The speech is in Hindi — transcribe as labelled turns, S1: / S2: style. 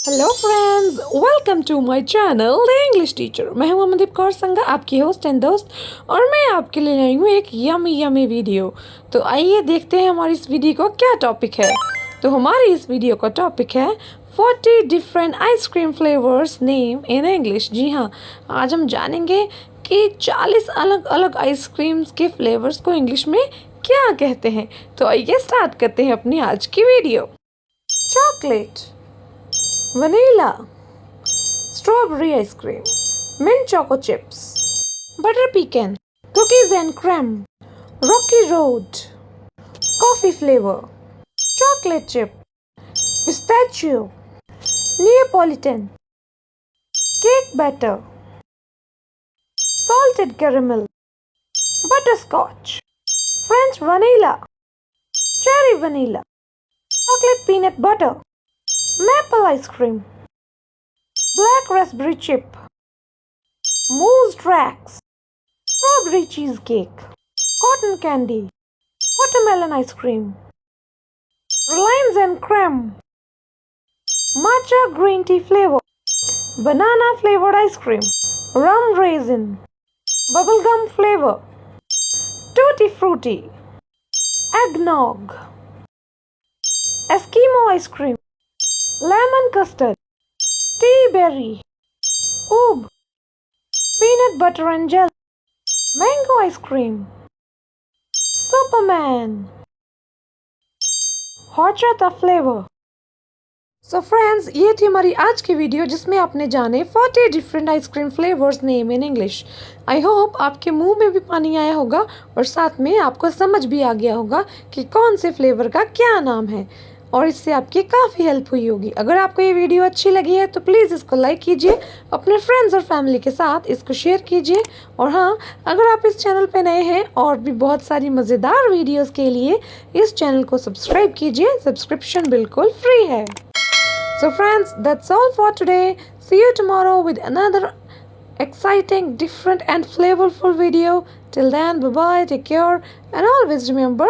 S1: Hello friends, welcome to my channel the English teacher. मैं हूं अमनदीप कौर संगा, आपकी होस्ट एंड दोस्त, और मैं आपके लिए लाई हूं एक यमी वीडियो। तो आइए देखते हैं हमारी इस वीडियो का क्या टॉपिक है। तो हमारी इस वीडियो का टॉपिक है 40 different ice cream flavours name in English. जी हाँ, आज हम जानेंगे कि 40 अलग अलग आइसक्रीम्स के फ्लेवर्स को इंग्लिश में क्या कहते हैं। तो आइए स्टार्ट करते हैं अपनी आज की video. Chocolate, vanilla, strawberry ice cream, mint choco chips, butter pecan, cookies and cream, rocky road, coffee flavor, chocolate chip, pistachio, Neapolitan, cake batter, salted caramel, butterscotch, French vanilla, cherry vanilla, chocolate peanut butter, maple ice cream, black raspberry chip, mousse tracks, strawberry cheesecake, cotton candy, watermelon ice cream, Reliance and cream, matcha green tea flavor, banana flavored ice cream, rum raisin, bubblegum flavor, tutti frutti, eggnog, Eskimo ice cream, lemon custard, tea berry, oob, peanut butter and jelly, mango ice cream, Superman, horchata flavor। So friends, ये थी हमारी आज की वीडियो जिसमें आपने जाने 40 different ice cream flavours name in English. I hope आपके मुंह में भी पानी आया होगा और साथ में आपको समझ भी आ गया होगा कि कौन से फ्लेवर का क्या नाम है, और इससे आपकी काफ़ी हेल्प हुई होगी। अगर आपको ये वीडियो अच्छी लगी है तो प्लीज़ इसको लाइक कीजिए, अपने फ्रेंड्स और फैमिली के साथ इसको शेयर कीजिए। और हाँ, अगर आप इस चैनल पे नए हैं और भी बहुत सारी मज़ेदार वीडियोस के लिए इस चैनल को सब्सक्राइब कीजिए। सब्सक्रिप्शन बिल्कुल फ्री है। So friends, that's all for today. See you tomorrow with another exciting, different and flavorful video. Till then, bye bye, take care, and always remember,